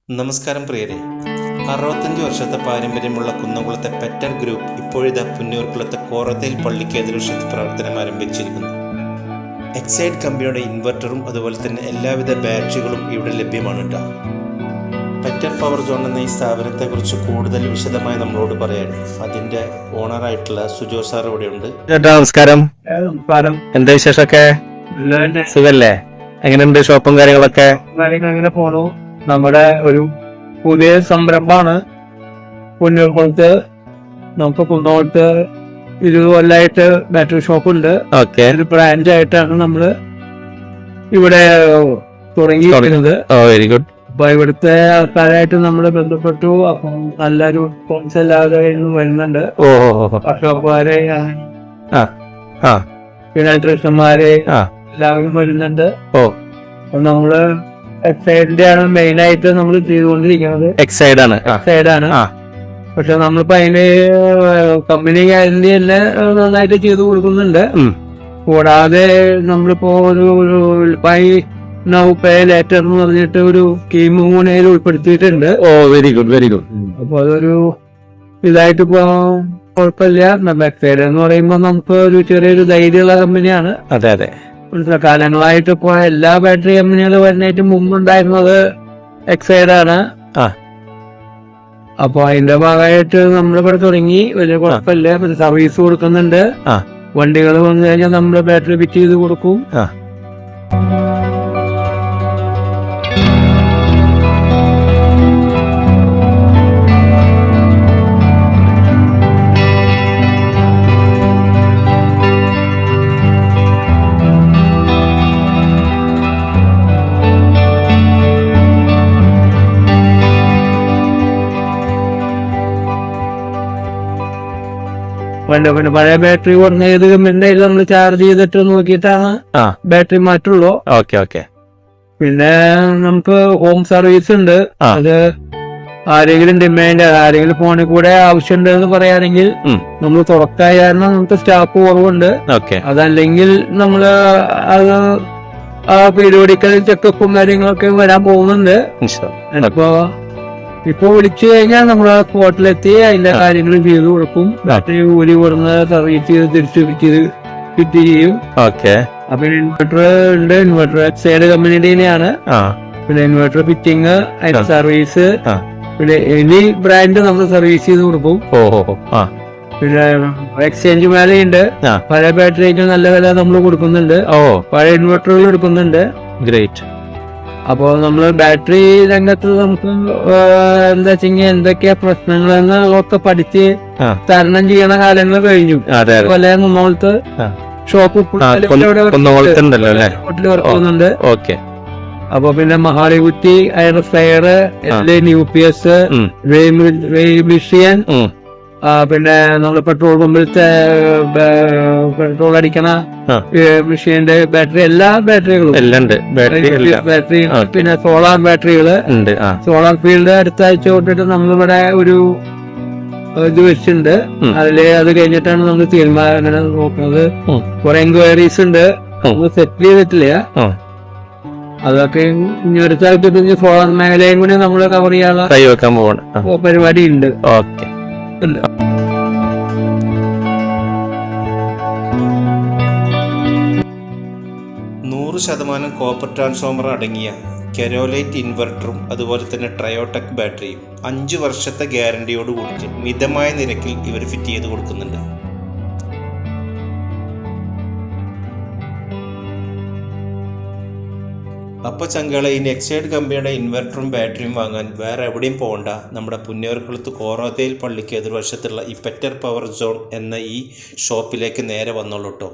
നമസ്കാരം പ്രിയരെ. 65 വർഷത്തെ പാരമ്പര്യമുള്ള കുന്നംകുളത്തെ പെറ്റർ ഗ്രൂപ്പ് ഇപ്പോഴിതാ പുന്നൂർക്കുളത്തെ കോറത്തേൽ പള്ളിക്ക് എതിർവശത്ത് പ്രവർത്തനം ആരംഭിച്ചിരിക്കുന്നു. എക്സൈഡ് കമ്പനിയുടെ ഇൻവെർട്ടറും അതുപോലെ തന്നെ എല്ലാവിധ ബാറ്ററികളും ഇവിടെ ലഭ്യമാണ് കേട്ടോ. പെറ്റർ പവർ സോൺ എന്ന ഈ സ്ഥാപനത്തെക്കുറിച്ച് കൂടുതൽ വിശദമായി നമ്മളോട് പറയാൻ അതിൻ്റെ ഓണറായിട്ടുള്ള സുജോ സാർ ഇവിടെയുണ്ട്. നമസ്കാരം. എന്താ വിശേഷമൊക്കെ? സുഖല്ലേ? എങ്ങനെയുണ്ട് ഷോപ്പും കാര്യങ്ങളൊക്കെ? അങ്ങനെ പോണു. നമ്മുടെ ഒരു പുതിയ സംരംഭമാണ് പുന്നൂർക്കുളത്ത്. നമുക്ക് കുന്നോളത്ത് 20 കൊല്ലമായിട്ട് ബാറ്ററി ഷോപ്പ് ഉണ്ട്. ഓക്കെ. ഒരു ബ്രാഞ്ച് ആയിട്ടാണ് നമ്മള് ഇവിടെ തുടങ്ങിയിരിക്കുന്നത്. Very good. അപ്പൊ ഇവിടുത്തെ ആൾക്കാരായിട്ട് നമ്മൾ ബന്ധപ്പെട്ടു. അപ്പം നല്ലൊരു റെസ്പോൺസ് എല്ലാവരും വരുന്നുണ്ട്. ഷോപ്പുകാരെ പിന്നെ ഇലക്ട്രീഷ്യന്മാരെ എല്ലാവരും വരുന്നുണ്ട്. അപ്പൊ നമ്മള് എക്സൈഡിന്റെ ആണ് മെയിൻ ആയിട്ട് നമ്മൾ ചെയ്തുകൊണ്ടിരിക്കുന്നത്. എക്സൈഡ് ആണ്. പക്ഷെ നമ്മളിപ്പോ അതിന് കമ്പനി ഗ്യാരണ്ടി തന്നെ നന്നായിട്ട് ചെയ്തു കൊടുക്കുന്നുണ്ട്. കൂടാതെ നമ്മളിപ്പോ ഒരു ബൈ നൗ പേ ലേറ്റർ എന്ന് പറഞ്ഞിട്ട് ഒരു സ്കീം കൂടെ ഉൾപ്പെടുത്തിയിട്ടുണ്ട്. Very good, very good. അപ്പൊ അതൊരു ഇതായിട്ട് ഇപ്പോ കുഴപ്പമില്ല. എക്സൈഡ് എന്ന് പറയുമ്പോ നമുക്ക് ഒരു ചെറിയൊരു ധൈര്യമുള്ള കമ്പനിയാണ്. അതെ അതെ. കാലങ്ങളായിട്ട് ഇപ്പൊ എല്ലാ ബാറ്ററി കമ്പനികളും വരുന്നതിന് മുമ്പുണ്ടായിരുന്നത് എക്സൈഡ് ആണ്. അപ്പൊ അതിന്റെ ഭാഗമായിട്ട് നമ്മളിവിടെ തുടങ്ങി. വലിയ കുഴപ്പമില്ല. പിന്നെ സർവീസ് കൊടുക്കുന്നുണ്ട്. വണ്ടികൾ വന്നു കഴിഞ്ഞാൽ നമ്മള് ബാറ്ററി ഫിറ്റ് ചെയ്ത് കൊടുക്കും. പിന്നെ പഴയ ബാറ്ററി കുറഞ്ഞ ഏത് കമ്പനിയുടെ നമ്മൾ ചാർജ് ചെയ്തിട്ട് നോക്കിയിട്ടാണ് ബാറ്ററി മാറ്റുള്ളൂ. Okay okay. പിന്നെ നമുക്ക് ഹോം സർവീസ് ഉണ്ട്. അത് ആരെങ്കിലും ഡിമാൻഡ് ആരെങ്കിലും ഫോണിൽ കൂടെ ആവശ്യമുണ്ട് എന്ന് പറയുകയാണെങ്കിൽ നമ്മൾ തുറക്കായ കാരണം നമുക്ക് സ്റ്റാഫ് കുറവുണ്ട്. അതല്ലെങ്കിൽ നമ്മള് അത് പീരിയോഡിക്കൽ ചെക്കപ്പും കാര്യങ്ങളൊക്കെ വരാൻ പോകുന്നുണ്ട്. ഇപ്പൊ വിളിച്ചു കഴിഞ്ഞാൽ നമ്മൾ ആ സ്പോട്ടിലെത്തി അതിന്റെ കാര്യങ്ങൾ ചെയ്തു കൊടുക്കും. ബാറ്ററി ഊരി കൊടുന്ന് സർവീസ് ചെയ്ത് തിരിച്ചു ഫിറ്റ് ചെയ്യും. അപ്പൊ ഇൻവെർട്ടർ ഉണ്ട്. ഇൻവെർട്ടർ എക്സൈഡ് കമ്പനിയുടെ തന്നെയാണ്. പിന്നെ ഇൻവെർട്ടർ ഫിറ്റിംഗ്, അതിന്റെ സർവീസ്, പിന്നെ എനി ബ്രാൻഡ് നമ്മൾ സർവീസ് ചെയ്ത് കൊടുക്കും. പിന്നെ എക്സ്ചേഞ്ച് മേലെയുണ്ട്. പഴയ ബാറ്ററിക്ക് നല്ല വില നമ്മൾ കൊടുക്കുന്നുണ്ട്. പഴയ ഇൻവെർട്ടറുകൾ എടുക്കുന്നുണ്ട്. ഗ്രേറ്റ്. അപ്പോ നമ്മള് ബാറ്ററി രംഗത്ത് നമുക്ക് എന്താ വെച്ചെങ്കിൽ എന്തൊക്കെയാ പ്രശ്നങ്ങളെന്ന് ഒക്കെ പഠിച്ച് തരണം ചെയ്യണ കാലങ്ങൾ കഴിഞ്ഞു. അതുപോലെ നമ്മളത്തെ ഷോപ്പ് വർക്കുന്നുണ്ട്. അപ്പൊ പിന്നെ മഹാളികുറ്റി, അയർഫയർ, UPS, മിഷ്യൻ, പിന്നെ നമ്മൾ പെട്രോൾ പമ്പിലത്തെ പെട്രോൾ അടിക്കണ മെഷീന്റെ ബാറ്ററി, എല്ലാ ബാറ്ററികളും ബാറ്ററി, പിന്നെ സോളാർ ബാറ്ററികള് ഉണ്ട്. സോളാർ ഫീൽഡ് അടുത്ത ആഴ്ച തൊട്ടിട്ട് നമ്മളിവിടെ ഒരു ഇത് വെച്ചിട്ടുണ്ട്. അത് കഴിഞ്ഞിട്ടാണ് നമ്മൾ തീരുമാനം നോക്കുന്നത്. കുറെ എൻക്വയറീസ് ഉണ്ട്. നമ്മൾ സെറ്റിൽ ചെയ്തിട്ടില്ല. അതൊക്കെ ഇനി ഒരു സ്ഥലത്ത് സോളാർ മേഖലയും കൂടി നമ്മൾ കവർ ചെയ്യാനുള്ള പരിപാടി ഉണ്ട്. 100% കോപ്പർ ട്രാൻസ്ഫോമർ അടങ്ങിയ കെരോലൈറ്റ് ഇൻവെർട്ടറും അതുപോലെ തന്നെ ട്രയോടെക് ബാറ്ററിയും 5 വർഷത്തെ ഗ്യാരണ്ടിയോട് കൂടിയിട്ട് മിതമായ നിരക്കിൽ ഇവർ ഫിറ്റ് ചെയ്ത് കൊടുക്കുന്നുണ്ട്. അപ്പോൾ ചങ്കളെ, ഇനി എക്സൈഡ് കമ്പനിയുടെ ഇൻവെർട്ടറും ബാറ്ററിയും വാങ്ങാൻ വേറെ എവിടെയും പോകണ്ട. നമ്മുടെ പുന്നൂർക്കുളത്ത് കോറത്തേൽ പള്ളിക്ക് എതിർവശത്തുള്ള ഈ പെറ്റർ പവർ സോൺ എന്ന ഈ ഷോപ്പിലേക്ക് നേരെ വന്നോളൂ കേട്ടോ.